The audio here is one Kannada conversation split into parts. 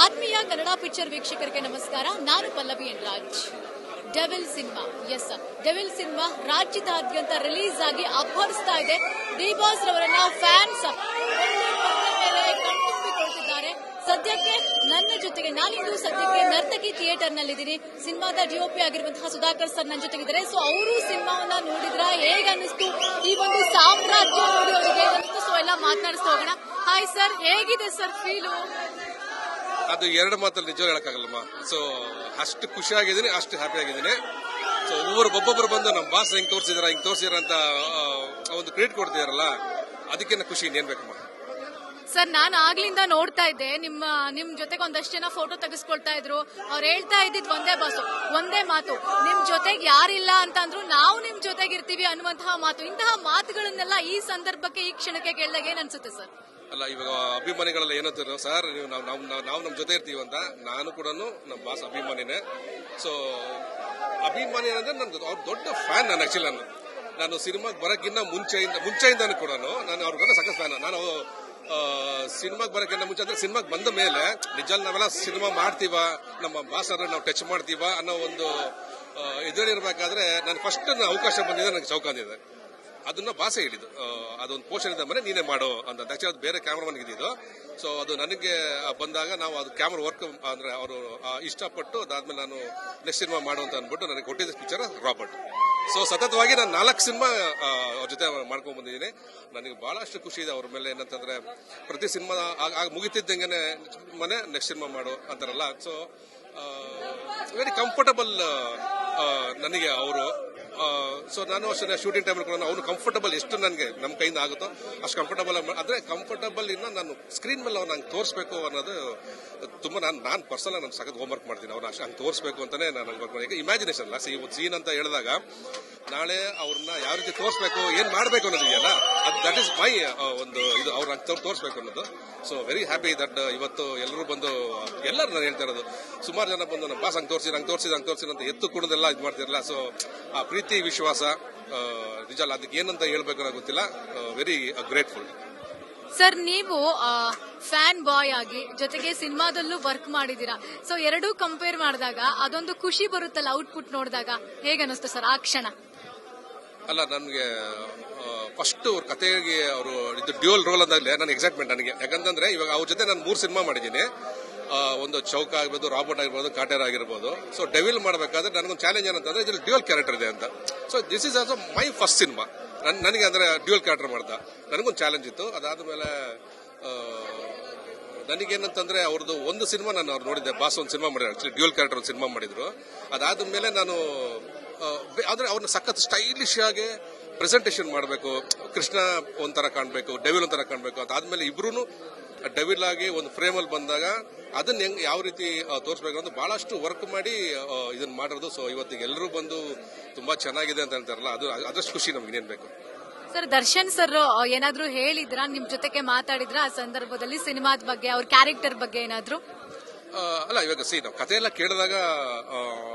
ಆತ್ಮೀಯ ಕನ್ನಡ ಪಿಕ್ಚರ್ ವೀಕ್ಷಕರಿಗೆ ನಮಸ್ಕಾರ. ನಾನು Pallavi N Raj. Devil cinema, yes devil cinema ರಾಜ್ಯದಾದ್ಯಂತ ರಿಲೀಸ್ ಆಗಿ ಅಬ್ಬರಿಸ್ತಾ ಇದೆ. ಡಿ ಬಾಸ್ ರವರನ್ನ ಫ್ಯಾನ್ಸ್ ಕಣ್ತುಂಬಿಕೊಳ್ತಿದ್ದಾರೆ. ಸದ್ಯಕ್ಕೆ ನನ್ನ ಜೊತೆಗೆ ನಾನಿಂದು ಸದ್ಯಕ್ಕೆ ನರ್ತಕಿ ಥಿಯೇಟರ್ ನಲ್ಲಿದ್ದೀನಿ. ಸಿನಿಮಾದ ಡಿಒಪಿ ಆಗಿರುವಂತಹ ಸುಧಾಕರ್ ಸರ್ ನನ್ನ ಜೊತೆಗಿದ್ದಾರೆ. ಸೊ ಅವರು ಸಿನಿಮಾವನ್ನ ನೋಡಿದ್ರ ಹೇಗೆ ಅನ್ನಿಸ್ತು, ಈ ಒಂದು ಸಾಮ್ರಾಜ್ಯ ನೋಡಿ ಅವರಿಗೆ ಅನ್ನಿಸ್ತು. ಸೊ ಎಲ್ಲ ಮಾತನಾಡಿಸ್ತಾ ಹೋಗೋಣ. ಹಾಯ್ ಸರ್, ಹೇಗಿದೆ ಸರ್ ಫೀಲು? ಅದು ಎರಡು ಮಾತಲ್ಲಿ ನಿಜ ಹೇಳಕ್ಕಾಗಲ್ಲಮ್ಮ. ಸೊ ಅಷ್ಟು ಖುಷಿಯಾಗಿದ್ದೀನಿ, ಅಷ್ಟು ಹ್ಯಾಪಿ ಆಗಿದ್ದೀನಿ. ಸೊ ಒಬ್ಬೊಬ್ಬರು ಬಂದು ನಮ್ಮ ಬಾಸ್ ಹಿಂಗ್ ತೋರಿಸಿದಾರ ಅಂತ ಒಂದು ಕ್ರೆಡಿಟ್ ಕೊಡ್ತಿದಾರಲ್ಲ, ಅದಕ್ಕಿಂತ ಖುಷಿ ಇನ್ನೇನ್ ಬೇಕಮ್ಮ. ಸರ್, ನಾನು ಆಗ್ಲಿಂದ ನೋಡ್ತಾ ಇದ್ದೆ, ನಿಮ್ ಜೊತೆಗೆ ಒಂದಷ್ಟು ಜನ ಫೋಟೋ ತೆಗೆಸ್ಕೊಳ್ತಾ ಇದ್ರು. ಅವ್ರು ಹೇಳ್ತಾ ಇದ್ದಿದ್ ಒಂದೇ ಮಾತು, ನಿಮ್ ಜೊತೆಗೆ ಯಾರಿಲ್ಲ ಅಂತಂದ್ರು ನಾವು ನಿಮ್ ಜೊತೆಗೆ ಇರ್ತೀವಿ ಅನ್ನುವಂತಹ ಮಾತು. ಇಂತಹ ಮಾತುಗಳನ್ನೆಲ್ಲ ಈ ಸಂದರ್ಭಕ್ಕೆ, ಈ ಕ್ಷಣಕ್ಕೆ ಕೇಳಿದಾಗ ಏನ್ ಅನ್ಸುತ್ತೆ ಸರ್? ಅಲ್ಲ, ಇವಾಗ ಅಭಿಮಾನಿಗಳೆಲ್ಲ ಏನಂತಾರೆ ಸರ್, ನೀವು ನಾವು ನಮ್ಮ ಜೊತೆ ಇರ್ತೀವಿ ಅಂತ. ನಾನು ಕೂಡ ನಮ್ಮ ಬಾಸ್ ಅಭಿಮಾನಿನೇ. ಸೊ ಅಭಿಮಾನಿ ಅಂದ್ರೆ ನನ್ಗೆ ಅವ್ರ ದೊಡ್ಡ ಫ್ಯಾನ್. ನಾನು ಆಕ್ಚುಲಿ ನಾನು ಸಿನಿಮಾಗೆ ಬರೋಕ್ಕಿಂತ ಮುಂಚೆಯಿಂದಾನು ಕೂಡ ನಾನು ಅವ್ರಿಗೆಲ್ಲ ಸಖತ್ ಫ್ಯಾನ್. ನಾನು ಸಿನಿಮಾಗೆ ಬರೋಕ್ಕಿಂತ ಮುಂಚೆ ಅಂದ್ರೆ ಸಿನಿಮಾಗೆ ಬಂದ ಮೇಲೆ ನಿಜ ನಾವೆಲ್ಲ ಸಿನಿಮಾ ಮಾಡ್ತೀವ, ನಮ್ಮ ಬಾಸ್ ಅವ್ರನ್ನ ನಾವು ಟಚ್ ಮಾಡ್ತೀವ ಅನ್ನೋ ಒಂದು ಇದರಲ್ಲಿರ್ಬೇಕಾದ್ರೆ ನಾನು ಫಸ್ಟ್ ಅವಕಾಶ ಬಂದಿದೆ, ನನಗೆ ಚೌಕಾಂದಿದೆ. ಅದನ್ನ ಬಾಸೆ ಹೇಳಿದ್ದು, ಅದೊಂದು ಪೋರ್ಷನ್ ಇದ್ದ ಮನೆ ನೀನೇ ಮಾಡೋ ಅಂತ. ಆಕ್ಚುಲಿ ಅದು ಬೇರೆ ಕ್ಯಾಮ್ರಾಮನ್ ಇದ್ದಿದ್ದು. ಸೊ ಅದು ನನಗೆ ಬಂದಾಗ ನಾವು ಅದು ಕ್ಯಾಮ್ರಾ ವರ್ಕ್ ಅಂದ್ರೆ ಅವರು ಇಷ್ಟಪಟ್ಟು ಅದಾದ್ಮೇಲೆ ನಾನು ನೆಕ್ಸ್ಟ್ ಸಿನಿಮಾ ಮಾಡು ಅಂತ ಅಂದ್ಬಿಟ್ಟು ನನಗೆ ಕೊಟ್ಟಿದ್ದ ಪಿಕ್ಚರ್ ರಾಬರ್ಟ್. ಸೊ ಸತತವಾಗಿ ನಾನು 4 ಸಿನಿಮಾ ಅವ್ರ ಜೊತೆ ಮಾಡ್ಕೊಂಡ್ ಬಂದಿದ್ದೀನಿ. ನನಗೆ ಬಹಳಷ್ಟು ಖುಷಿ ಇದೆ ಅವ್ರ ಮೇಲೆ. ಏನಂತಂದ್ರೆ ಪ್ರತಿ ಸಿನಿಮಾ ಮುಗಿತಿದ್ದಂಗೆನೆ ಮನೆ ನೆಕ್ಸ್ಟ್ ಸಿನಿಮಾ ಮಾಡು ಅಂತಾರಲ್ಲ. ಸೊ ವೆರಿ ಕಂಫರ್ಟಬಲ್ ನನಗೆ ಅವರು. ಸೊ ನಾನು ಅಷ್ಟೇ ಶೂಟಿಂಗ್ ಟೈಮಲ್ಲಿ ಕೂಡ ಅವ್ನು ಕಂಫರ್ಟಬಲ್ ಎಷ್ಟು ನನಗೆ ನಮ್ಮ ಕೈಯಿಂದ ಆಗುತ್ತೋ ಅಷ್ಟು ಕಂಫರ್ಟಬಲ್. ಅಂದ್ರೆ ಕಂಫರ್ಟಬಲ್ ಇನ್ನ ನಾನು ಸ್ಕ್ರೀನ್ ಮೇಲೆ ಅವ್ರು ನಂಗೆ ತೋರಿಸ್ಬೇಕು ಅನ್ನೋದು ತುಂಬಾ ನಾನು ಪರ್ಸನಲ್ ನಾನು ಸಖತ್ ಹೋಮ್ವರ್ಕ್ ಮಾಡ್ತೀನಿ. ಅವ್ರನ್ನ ಅಷ್ಟು ಹಂಗೆ ತೋರಿಸ್ಬೇಕು ಅಂತಾನೆ ನಾನು ವರ್ಕ್ ಮಾಡಿ. ಇಮ್ಯಾಜಿನೇಷನ್ ಅಲ್ಲ, ಸೀನ್ ಅಂತ ಹೇಳಿದಾಗ ನಾಳೆ ಅವ್ರನ್ನ ಯಾವ ರೀತಿ ತೋರಿಸ್ಬೇಕು, ಏನ್ ಮಾಡ್ಬೇಕು ಅನ್ನೋದಿದೆಯಲ್ಲ, ದಟ್ ಇಸ್ ಮೈ ಒಂದು ಇದು ಅವ್ರ ತೋರಿಸ್ಬೇಕು ಅನ್ನೋದು. ಸೊ ವೆರಿ ಹ್ಯಾಪಿ ದಟ್ ಇವತ್ತು ಎಲ್ಲರೂ ಬಂದು, ಎಲ್ಲರೂ ನಾನು ಹೇಳ್ತಾ ಇರೋದು, ಸುಮಾರು ಜನ ಬಂದು ನಮ್ಮ ಬಾಸ್ ಹಂಗೆ ತೋರಿಸಿ ಅಂತ ಎತ್ತು ಕುಣದೆಲ್ಲ ಇದು ಮಾಡ್ತಿರಲ್ಲ. ಸೊ ಆ ಪ್ರೀತಿ ವಿಶ್ವಾಸ ನಿಜ ಅಲ್ಲ, ಅದಕ್ಕೆ ಏನಂತ ಹೇಳ್ಬೇಕು ಅನ್ನೋ ಗೊತ್ತಿಲ್ಲ. Very grateful. ಸರ್, ನೀವು ಫ್ಯಾನ್ ಬಾಯ್ ಆಗಿ ಜೊತೆಗೆ ಸಿನಿಮಾದಲ್ಲೂ ವರ್ಕ್ ಮಾಡಿದೀರಾ. ಸೊ ಎರಡೂ ಕಂಪೇರ್ ಮಾಡಿದಾಗ ಅದೊಂದು ಖುಷಿ ಬರುತ್ತಲ್ಲ, ಔಟ್ಪುಟ್ ನೋಡಿದಾಗ ಹೇಗನ್ನಿಸ್ತು ಸರ್ ಆ ಕ್ಷಣ? ಅಲ್ಲ, ನನಗೆ ಫಸ್ಟ್ ಅವ್ರ ಕತೆಗೆ ಅವರು ಇದು ಡ್ಯೂಯಲ್ ರೋಲ್ ಅಂದಾಗಲೇ ನನಗೆ ಎಕ್ಸೈಟ್ಮೆಂಟ್ ನನಗೆ. ಯಾಕಂತಂದ್ರೆ ಇವಾಗ ಅವ್ರ ಜೊತೆ ನಾನು 3 ಸಿನಿಮಾ ಮಾಡಿದ್ದೀನಿ. ಒಂದು ಚೌಕ ಆಗಿರ್ಬೋದು, ರಾಬರ್ಟ್ ಆಗಿರ್ಬೋದು, ಕಾಟೇರ್ ಆಗಿರ್ಬೋದು. ಸೊ ಡೆವಿಲ್ ಮಾಡಬೇಕಾದ್ರೆ ನನಗೊಂದು ಚಾಲೆಂಜ್ ಏನಂತಂದ್ರೆ ಇದ್ರಲ್ಲಿ ಡ್ಯೂಯಲ್ ಕ್ಯಾರೆಕ್ಟರ್ ಇದೆ ಅಂತ. So this is also my first cinema. ನನಗೆ ಅಂದ್ರೆ ಡ್ಯೂಯಲ್ ಕ್ಯಾರೆಕ್ಟರ್ ಮಾಡ್ತಾ ನನಗೊಂದು ಚಾಲೆಂಜ್ ಇತ್ತು. ಅದಾದ್ಮೇಲೆ ನನಗೇನಂತಂದ್ರೆ ಅವ್ರದ್ದು ಒಂದು ಸಿನಿಮಾ ನಾನು ಅವ್ರು ನೋಡಿದ್ದೆ, ಬಾಸ್ ಒಂದು ಸಿನಿಮಾ ಮಾಡಿದ್ರು, ಆಕ್ಚುಲಿ ಡ್ಯೂಯಲ್ ಕ್ಯಾರೆಕ್ಟರ್ ಒಂದು ಸಿನಿಮಾ ಮಾಡಿದ್ರು. ಅದಾದ್ಮೇಲೆ ನಾನು ಆದ್ರೆ ಅವ್ರನ್ನ ಸಖತ್ ಸ್ಟೈಲಿಶ್ ಆಗಿ ಪ್ರೆಸೆಂಟೇಷನ್ ಮಾಡಬೇಕು, ಕೃಷ್ಣ ಒಂಥರ ಕಾಣಬೇಕು, ಡೆವಿಲ್ ಒಂಥರ ಕಾಣಬೇಕು ಅಂತ. ಆದ್ಮೇಲೆ ಇಬ್ರು ಡೆವಿಲ್ ಆಗಿ ಒಂದು ಫ್ರೇಮ್ ಅಲ್ಲಿ ಬಂದಾಗ ಅದನ್ನ ಹೆಂಗ್ ಯಾವ ರೀತಿ ತೋರಿಸಬೇಕು ಅಂತ ಬಹಳಷ್ಟು ವರ್ಕ್ ಮಾಡಿ ಇದನ್ನ ಮಾಡಿರೋದು. ಸೊ ಇವತ್ತಿಗೆ ಎಲ್ಲರೂ ಬಂದು ತುಂಬಾ ಚೆನ್ನಾಗಿದೆ ಅಂತ ಹೇಳ್ತಾರಲ್ಲ, ಅದು ಅದಷ್ಟು ಖುಷಿ ನಮ್ಗೆ ಇನ್ನೇನ್ ಬೇಕು. ಸರ್, ದರ್ಶನ್ ಸರ್ ಏನಾದ್ರು ಹೇಳಿದ್ರ, ನಿಮ್ ಜೊತೆಗೆ ಮಾತಾಡಿದ್ರ ಆ ಸಂದರ್ಭದಲ್ಲಿ ಸಿನಿಮಾದ ಬಗ್ಗೆ, ಅವ್ರ ಕ್ಯಾರೆಕ್ಟರ್ ಬಗ್ಗೆ ಏನಾದ್ರು? ಅಲ್ಲ, ಇವಾಗ ನಾವು ಕತೆ ಎಲ್ಲ ಕೇಳಿದಾಗ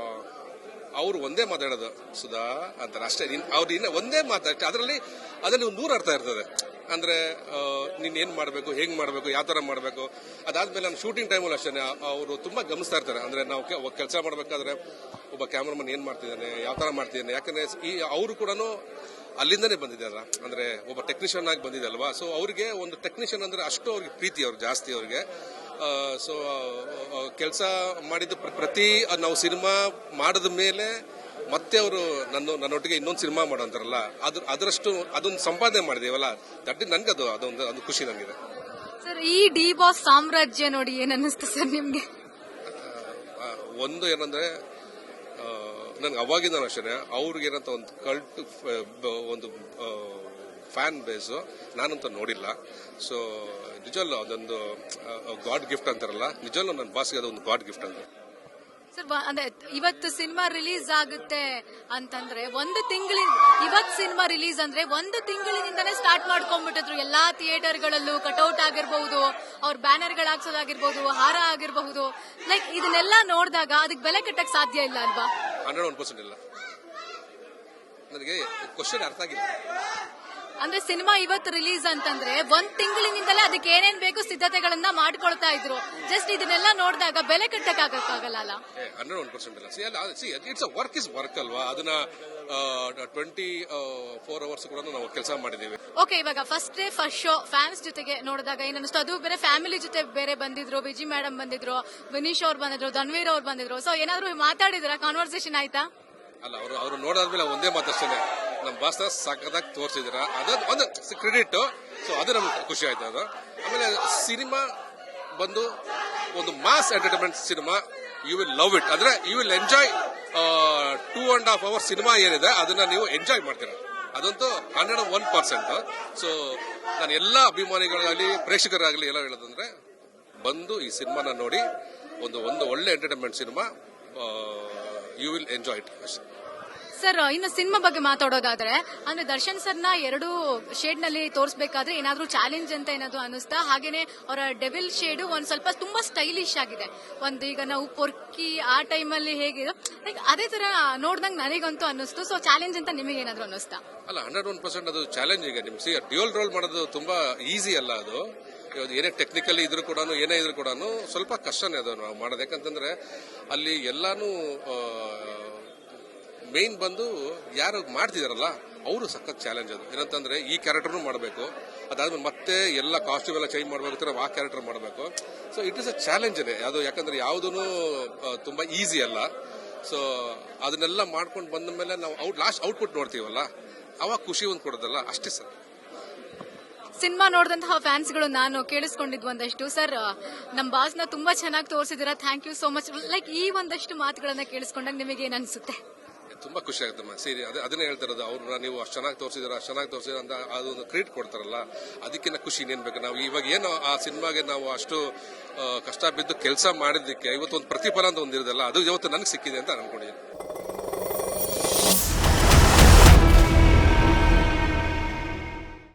ಅವ್ರು ಒಂದೇ ಮಾತಾಡೋದು, ಸುಧಾ ಅಂತಾರೆ ಅಷ್ಟೇ. ಅವ್ರು ಇನ್ನ ಒಂದೇ ಮಾತಾಡ್ತಾರೆ, ಅದರಲ್ಲಿ 100 ಅರ್ಥ ಇರ್ತದೆ. ಅಂದ್ರೆ ನೀನ್ ಏನ್ ಮಾಡ್ಬೇಕು, ಹೆಂಗ್ ಮಾಡ್ಬೇಕು, ಯಾವ ತರ ಮಾಡ್ಬೇಕು. ಅದಾದ್ಮೇಲೆ ನಾನು ಶೂಟಿಂಗ್ ಟೈಮಲ್ಲಿ ಅಷ್ಟೇ ಅವರು ತುಂಬಾ ಗಮನಿಸ್ತಾ ಇರ್ತಾರೆ. ಅಂದ್ರೆ ನಾವು ಕೆಲಸ ಮಾಡ್ಬೇಕಾದ್ರೆ ಒಬ್ಬ ಕ್ಯಾಮ್ರಾಮನ್ ಏನ್ ಮಾಡ್ತಿದ್ದಾನೆ, ಯಾವ ತರ ಮಾಡ್ತಿದ್ದಾನೆ. ಯಾಕಂದ್ರೆ ಅವರು ಕೂಡ ಅಲ್ಲಿಂದನೇ ಬಂದಿದ್ದಾರ, ಅಂದ್ರೆ ಒಬ್ಬ ಟೆಕ್ನಿಷಿಯನ್ ಆಗಿ ಬಂದಿದೆ ಅಲ್ವಾ. ಸೊ ಅವ್ರಿಗೆ ಒಂದು ಟೆಕ್ನಿಷಿಯನ್ ಅಂದ್ರೆ ಅಷ್ಟು ಅವ್ರಿಗೆ ಪ್ರೀತಿ, ಅವ್ರಿಗೆ ಜಾಸ್ತಿ ಅವ್ರಿಗೆ. ಸೊ ಕೆಲಸ ಮಾಡಿದ ಪ್ರತಿ ನಾವು ಸಿನಿಮಾ ಮಾಡಿದ ಮೇಲೆ ಮತ್ತೆ ಅವರು ನನ್ನೊಟ್ಟಿಗೆ ಇನ್ನೊಂದು ಸಿನಿಮಾ ಮಾಡೋ ಅಂತಾರಲ್ಲ, ಅದರಷ್ಟು ಅದೊಂದು ಸಂಪಾದನೆ ಮಾಡಿದೇವಲ್ಲ, ದಟ್ ನನ್ಗೆ ಅದೊಂದು ಖುಷಿ ನನಗಿದೆ. ಸರ್, ಈ ಡಿ ಬಾಸ್ ಸಾಮ್ರಾಜ್ಯ ನೋಡಿ ಏನ್ ಅನ್ನಿಸ್ತು ಸರ್ ನಿಮ್ಗೆ? ಒಂದು ಏನಂದ್ರೆ ನನ್ಗೆ ಅವಾಗಿಂದ ಅಷ್ಟೇ ಅವ್ರಿಗೆ ಏನಂತ ಒಂದು ಕಲ್ಟ್ ಒಂದು ಫ್ಯಾನ್ ಬೇಸ್ ನಾನಂತ ನೋಡಿಲ್ಲ. ಸೊ ನಿಜವಲ್ಲ ಅದೊಂದು ಗಾಡ್ ಗಿಫ್ಟ್ ಅಂತಾರಲ್ಲ, ನಿಜವಲ್ಲ ನನ್ನ ಬಾಸ್ಗೆ ಅದೊಂದು ಗಾಡ್ ಗಿಫ್ಟ್ ಅಂತ. ಸರ್, ಅಂದ್ರೆ ಇವತ್ತು ಸಿನಿಮಾ ರಿಲೀಸ್ ಆಗುತ್ತೆ ಅಂತಂದ್ರೆ ಇವತ್ತು ಸಿನಿಮಾ ರಿಲೀಸ್ ಅಂದ್ರೆ 1 ತಿಂಗಳಿನಿಂದನೇ ಸ್ಟಾರ್ಟ್ ಮಾಡ್ಕೊಂಡ್ಬಿಟ್ಟಿದ್ರು. ಎಲ್ಲಾ ಥಿಯೇಟರ್ಗಳಲ್ಲೂ ಕಟೌಟ್ ಆಗಿರಬಹುದು, ಅವ್ರ ಬ್ಯಾನರ್ ಗಳು ಹಾಕ್ಸೋದಾಗಿರ್ಬಹುದು, ಹಾರ ಆಗಿರಬಹುದು. ಲೈಕ್ ಇದನ್ನೆಲ್ಲ ನೋಡಿದಾಗ ಅದಕ್ಕೆ ಬೆಲೆ ಕಟ್ಟಕ್ ಸಾಧ್ಯ ಇಲ್ಲ ಅಲ್ವಾ? 101% ಇಲ್ಲ. ನನಗೆ ಕ್ವಶನ್ ಅರ್ಥ ಆಗಿಲ್ಲ. ಅಂದ್ರೆ ಸಿನಿಮಾ ಇವತ್ತು ರಿಲೀಸ್ ಅಂತಂದ್ರೆ ಒಂದ್ ತಿಂಗಳಿನಿಂದಲೇ ಅದಕ್ಕೆ ಏನೇನ್ ಬೇಕು ಸಿದ್ಧತೆಗಳನ್ನ ಮಾಡ್ಕೊಳ್ತಾ ಇದ್ರು. ಜಸ್ಟ್ ಇದನ್ನೆಲ್ಲ ನೋಡಿದಾಗ ಬೆಲೆ ಕಟ್ಟಕ್ಕಾಗಲ್ಲ ಅಲ್ಲ? 100% ಇಲ್ಲ. ಇಟ್ಸ್ ವರ್ಕ್ ಇಸ್ ವರ್ಕ್ ಅಲ್ವಾ, ಅದನ್ನ 24 ಅವರ್ಸ್ ಕೂಡ ನಾವು ಕೆಲಸ ಮಾಡಿದೀವಿ. ಓಕೆ, ಇವಾಗ first day first show fans ಜೊತೆಗೆ ನೋಡಿದಾಗ ಏನನ್ನಿಸ್ತು? ಅದು ಬೇರೆ ಫ್ಯಾಮಿಲಿ ಜೊತೆ ಬೇರೆ ಬಂದಿದ್ರು, ವಿಜಿ ಮೇಡಮ್ ಬಂದಿದ್ರು, ವಿನೀಶ್ ಅವ್ರು ಬಂದಿದ್ರು, ಧನ್ವೀರ್ ಅವ್ರು ಬಂದಿದ್ರು. ಸೊ ಏನಾದ್ರು ಮಾತಾಡಿದ್ರ, ಕಾನ್ವರ್ಸೇಷನ್ ಆಯ್ತಾ? ಅಲ್ಲ, ಅವ್ರು ನೋಡಾದ್ಮೇಲೆ ಒಂದೇ ಮಾತಷ್ಟೇನೆ, ನಮ್ಮ ಬಾಸ್ನ ಸಖತ್ತಾಗಿ ತೋರಿಸಿದ್ರ, ಅದೊಂದು ಒಂದು ಕ್ರೆಡಿಟ್. ಸೊ ಅದು ನಮ್ಗೆ ಖುಷಿ ಆಯ್ತು. ಅದು ಆಮೇಲೆ ಸಿನಿಮಾ ಬಂದು ಒಂದು mass entertainment cinema. You will love it. ಅಂದ್ರೆ you will enjoy 2.5 hours cinema ಏನಿದೆ ಅದನ್ನ ನೀವು ಎಂಜಾಯ್ ಮಾಡ್ತೀರಾ. ಅದಂತೂ 101%. ಸೊ ನಾನು ಎಲ್ಲ ಅಭಿಮಾನಿಗಳಾಗಲಿ ಪ್ರೇಕ್ಷಕರಾಗಲಿ ಎಲ್ಲ ಹೇಳೋದಂದ್ರೆ, ಬಂದು ಈ ಸಿನಿಮಾನ ನೋಡಿ, ಒಂದು ಒಳ್ಳೆ entertainment cinema. You will enjoy it. Sir, ಇನ್ನು ಸಿನಿಮಾ ಬಗ್ಗೆ ಮಾತಾಡೋದಾದ್ರೆ, ಅಂದ್ರೆ ದರ್ಶನ್ ಸರ್ನ 2 ಶೇಡ್ ನಲ್ಲಿ ತೋರಿಸಬೇಕಾದ್ರೆ ಏನಾದ್ರೂ ಚಾಲೆಂಜ್ ಅಂತ ಏನಾದ್ರು ಅನಿಸ್ತಾ? ಹಾಗೇನೆ ಅವರ ಡೆವಿಲ್ ಶೇಡ್ ಒಂದ್ ಸ್ವಲ್ಪ ತುಂಬಾ ಸ್ಟೈಲಿಶ್ ಆಗಿದೆ. ಈಗ ನಾವು ಪೊರ್ಕಿ ಆ ಟೈಮಲ್ಲಿ ಹೇಗಿದೆ, ಲೈಕ್ ಅದೇ ತರ ನೋಡ್ದಂಗ್ ನನಗಂತೂ ಅನ್ನಿಸ್ತು. ಸೊ ಚಾಲೆಂಜ್ ಅಂತ ನಿಮಗೆ ಏನಾದ್ರು ಅನ್ನಿಸ್ತಾ? ಅಲ್ಲ, 101% ಅದು ಚಾಲೆಂಜ್. ಈಗ ನಿಮ್ಗೆ ಡ್ಯೂಯಲ್ ರೋಲ್ ಮಾಡೋದು ತುಂಬಾ ಈಸಿ ಅಲ್ಲ. ಅದು ಏನೇ ಟೆಕ್ನಿಕಲಿ ಇದ್ರೂ ಕೂಡ, ಏನೇ ಇದ್ರೂ ಕೂಡ ಸ್ವಲ್ಪ ಕಷ್ಟನೇ ಅದು ನಾವು ಮಾಡೋದು. ಯಾಕಂತಂದ್ರೆ ಅಲ್ಲಿ ಎಲ್ಲಾನು ಮೇನ್ ಬಂದು ಯಾರು ಮಾಡ್ತಿದಾರಲ್ಲ ಅವರು ಸಖತ್ ಚಾಲೆಂಜ್. ಅದು ಏನಂತಂದ್ರೆ ಈ ಕ್ಯಾರೆಕ್ಟರ್ನು ಮಾಡಬೇಕು, ಅದಾದ್ಮೇಲೆ ಮತ್ತೆ ಎಲ್ಲ ಕಾಸ್ಟ್ಯೂಮ್ ಎಲ್ಲ ಚೇಂಜ್ ಮಾಡಬೇಕು, ನಾವು ಆ ಕ್ಯಾರೆಕ್ಟರ್ ಮಾಡಬೇಕು. So it is a challenge ಅದು. ಯಾಕಂದ್ರೆ ಯಾವುದೂ ತುಂಬಾ ಈಸಿ ಅಲ್ಲ. ಸೊ ಅದನ್ನೆಲ್ಲ ಮಾಡ್ಕೊಂಡು ಬಂದ ಮೇಲೆ ನಾವು ಲಾಸ್ಟ್ ಔಟ್ಪುಟ್ ನೋಡ್ತೀವಲ್ಲ, ಅವಾಗ ಖುಷಿ ಒಂದು ಕೊಡೋದಲ್ಲ, ಅಷ್ಟೇ ಸರ್. ಸಿನಿಮಾ ನೋಡಿದಂತಹ ಫ್ಯಾನ್ಸ್ಗಳು ನಾನು ಕೇಳಿಸ್ಕೊಂಡಿದ್ವು ಒಂದಷ್ಟು. ಸರ್, ನಮ್ಮ ಬಾಸ್ನ ತುಂಬಾ ಚೆನ್ನಾಗಿ ತೋರಿಸಿದಿರಾ, thank you so much. Like ಈ ಒಂದಷ್ಟು ಮಾತುಗಳನ್ನ ಕೇಳಿಸ್ಕೊಂಡಾಗ ನಿಮಗೆ ಏನ್ ಅನ್ಸುತ್ತೆ? ತುಂಬಾ ಖುಷಿ ಆಗುತ್ತಮ್ಮ. ಸೀರಿ ಅದನ್ನೇ ಹೇಳ್ತಾರದು, ಅವ್ರನ್ನ ನೀವು ಅಷ್ಟು ಚೆನ್ನಾಗಿ ತೋರಿಸಿದ್ರ ಅಂತ ಅದೊಂದು ಕ್ರೆಡಿಟ್ ಕೊಡ್ತಾರಲ್ಲ, ಅದಕ್ಕಿಂತ ಖುಷಿ ಇನ್ನೇನ್ ಬೇಕು. ನಾವು ಇವಾಗ ಏನು ಆ ಸಿನಿಮಾಗೆ ನಾವು ಅಷ್ಟು ಕಷ್ಟ ಬಿದ್ದು ಕೆಲಸ ಮಾಡಿದ್ದಕ್ಕೆ ಇವತ್ತು ಒಂದು ಪ್ರತಿಫಲ ಅಂತ ಒಂದಿರೋದಲ್ಲ, ಅದು ಇವತ್ತು ನನಗೆ ಸಿಕ್ಕಿದೆ ಅಂತ ಅನ್ಕೊಂಡಿದ್ದೀನಿ.